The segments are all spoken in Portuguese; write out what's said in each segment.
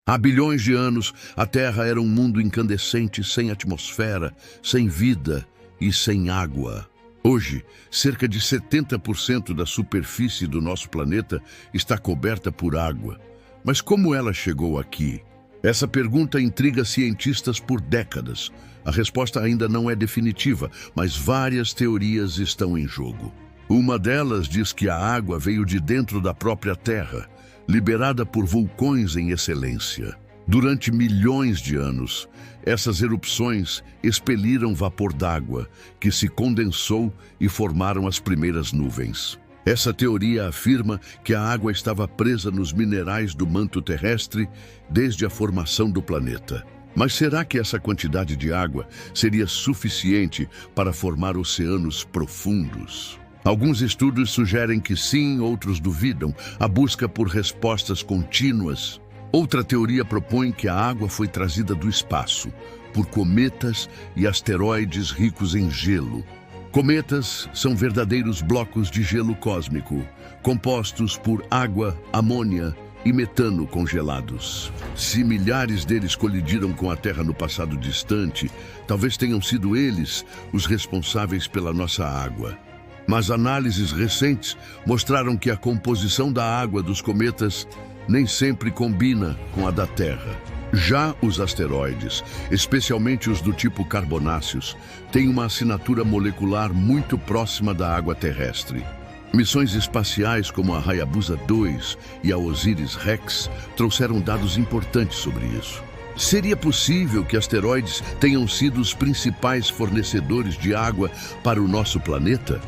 Há bilhões de anos, a Terra era um mundo incandescente, sem atmosfera, sem vida e sem água. Hoje, cerca de 70% da superfície do nosso planeta está coberta por água. Mas como ela chegou aqui? Essa pergunta intriga cientistas por décadas. A resposta ainda não é definitiva, mas várias teorias estão em jogo. Uma delas diz que a água veio de dentro da própria Terra, liberada por vulcões em excelência. Durante milhões de anos, essas erupções expeliram vapor d'água, que se condensou e formaram as primeiras nuvens. Essa teoria afirma que a água estava presa nos minerais do manto terrestre desde a formação do planeta. Mas será que essa quantidade de água seria suficiente para formar oceanos profundos? Alguns estudos sugerem que sim, outros duvidam. A busca por respostas contínuas. Outra teoria propõe que a água foi trazida do espaço, por cometas e asteroides ricos em gelo. Cometas são verdadeiros blocos de gelo cósmico, compostos por água, amônia e metano congelados. Se milhares deles colidiram com a Terra no passado distante, talvez tenham sido eles os responsáveis pela nossa água. Mas análises recentes mostraram que a composição da água dos cometas nem sempre combina com a da Terra. Já os asteroides, especialmente os do tipo carbonáceos, têm uma assinatura molecular muito próxima da água terrestre. Missões espaciais como a Hayabusa 2 e a Osiris-Rex trouxeram dados importantes sobre isso. Seria possível que asteroides tenham sido os principais fornecedores de água para o nosso planeta?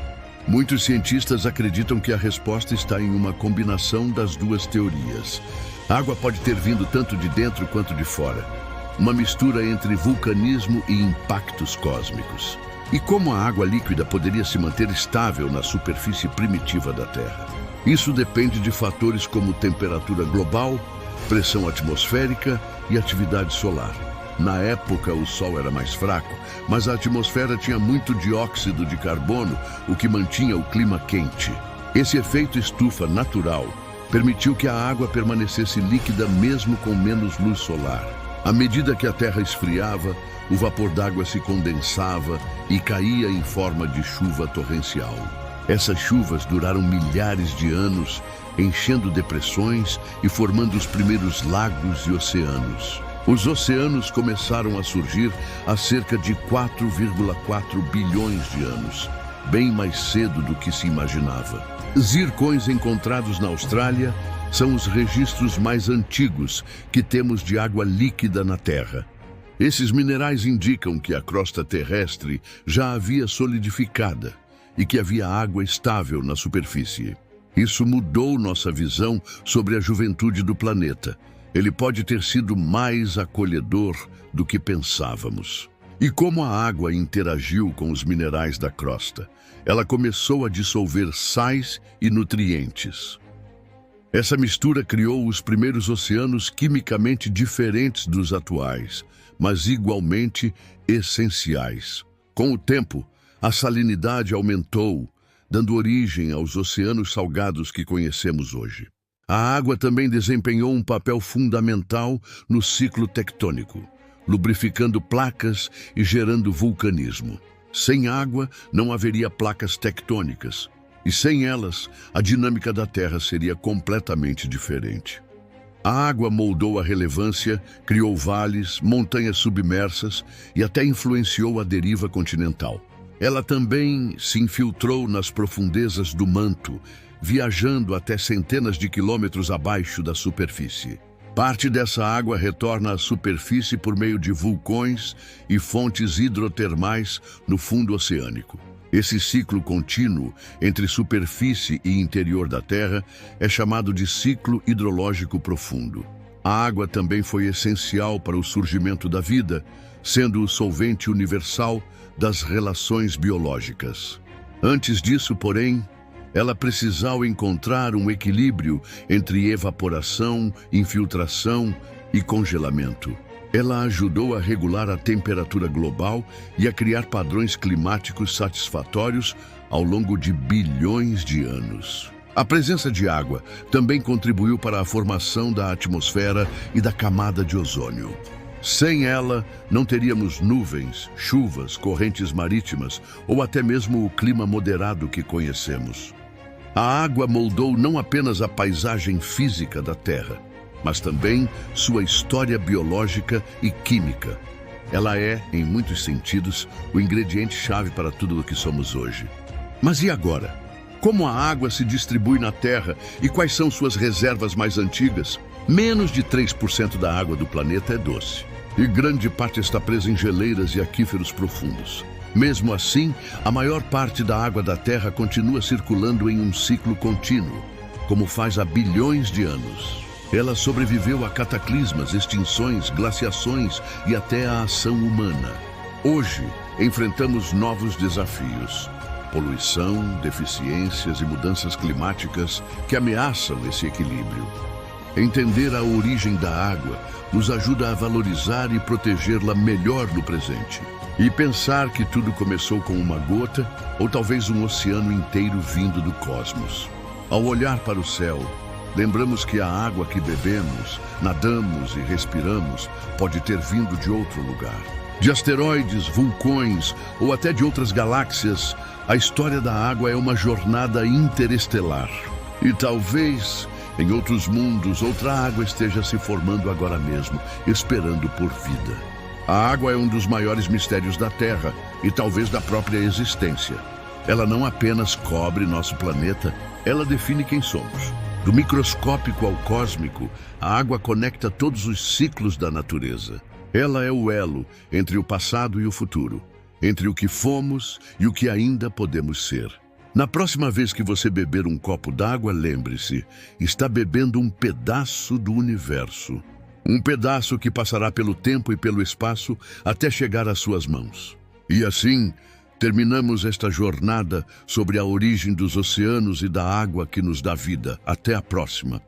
Muitos cientistas acreditam que a resposta está em uma combinação das duas teorias. A água pode ter vindo tanto de dentro quanto de fora. Uma mistura entre vulcanismo e impactos cósmicos. E como a água líquida poderia se manter estável na superfície primitiva da Terra? Isso depende de fatores como temperatura global, pressão atmosférica e atividade solar. Na época, o Sol era mais fraco, mas a atmosfera tinha muito dióxido de carbono, o que mantinha o clima quente. Esse efeito estufa natural permitiu que a água permanecesse líquida mesmo com menos luz solar. À medida que a Terra esfriava, o vapor d'água se condensava e caía em forma de chuva torrencial. Essas chuvas duraram milhares de anos, enchendo depressões e formando os primeiros lagos e oceanos. Os oceanos começaram a surgir há cerca de 4,4 bilhões de anos, bem mais cedo do que se imaginava. Zircões encontrados na Austrália são os registros mais antigos que temos de água líquida na Terra. Esses minerais indicam que a crosta terrestre já havia solidificada e que havia água estável na superfície. Isso mudou nossa visão sobre a juventude do planeta. Ele pode ter sido mais acolhedor do que pensávamos. E como a água interagiu com os minerais da crosta? Ela começou a dissolver sais e nutrientes. Essa mistura criou os primeiros oceanos quimicamente diferentes dos atuais, mas igualmente essenciais. Com o tempo, a salinidade aumentou, dando origem aos oceanos salgados que conhecemos hoje. A água também desempenhou um papel fundamental no ciclo tectônico, lubrificando placas e gerando vulcanismo. Sem água, não haveria placas tectônicas, e sem elas, a dinâmica da Terra seria completamente diferente. A água moldou a relevância, criou vales, montanhas submersas e até influenciou a deriva continental. Ela também se infiltrou nas profundezas do manto, viajando até centenas de quilômetros abaixo da superfície. Parte dessa água retorna à superfície por meio de vulcões e fontes hidrotermais no fundo oceânico. Esse ciclo contínuo entre superfície e interior da Terra é chamado de ciclo hidrológico profundo. A água também foi essencial para o surgimento da vida, sendo o solvente universal das relações biológicas. Antes disso, porém, ela precisava encontrar um equilíbrio entre evaporação, infiltração e congelamento. Ela ajudou a regular a temperatura global e a criar padrões climáticos satisfatórios ao longo de bilhões de anos. A presença de água também contribuiu para a formação da atmosfera e da camada de ozônio. Sem ela, não teríamos nuvens, chuvas, correntes marítimas ou até mesmo o clima moderado que conhecemos. A água moldou não apenas a paisagem física da Terra, mas também sua história biológica e química. Ela é, em muitos sentidos, o ingrediente-chave para tudo o que somos hoje. Mas e agora? Como a água se distribui na Terra e quais são suas reservas mais antigas? Menos de 3% da água do planeta é doce, e grande parte está presa em geleiras e aquíferos profundos. Mesmo assim, a maior parte da água da Terra continua circulando em um ciclo contínuo, como faz há bilhões de anos. Ela sobreviveu a cataclismas, extinções, glaciações e até a ação humana. Hoje, enfrentamos novos desafios. Poluição, deficiências e mudanças climáticas que ameaçam esse equilíbrio. Entender a origem da água nos ajuda a valorizar e protegê-la melhor no presente. E pensar que tudo começou com uma gota ou talvez um oceano inteiro vindo do cosmos. Ao olhar para o céu, lembramos que a água que bebemos, nadamos e respiramos pode ter vindo de outro lugar. De asteroides, vulcões ou até de outras galáxias, a história da água é uma jornada interestelar. E talvez, em outros mundos, outra água esteja se formando agora mesmo, esperando por vida. A água é um dos maiores mistérios da Terra e talvez da própria existência. Ela não apenas cobre nosso planeta, ela define quem somos. Do microscópico ao cósmico, a água conecta todos os ciclos da natureza. Ela é o elo entre o passado e o futuro, entre o que fomos e o que ainda podemos ser. Na próxima vez que você beber um copo d'água, lembre-se, está bebendo um pedaço do universo. Um pedaço que passará pelo tempo e pelo espaço até chegar às suas mãos. E assim, terminamos esta jornada sobre a origem dos oceanos e da água que nos dá vida. Até a próxima.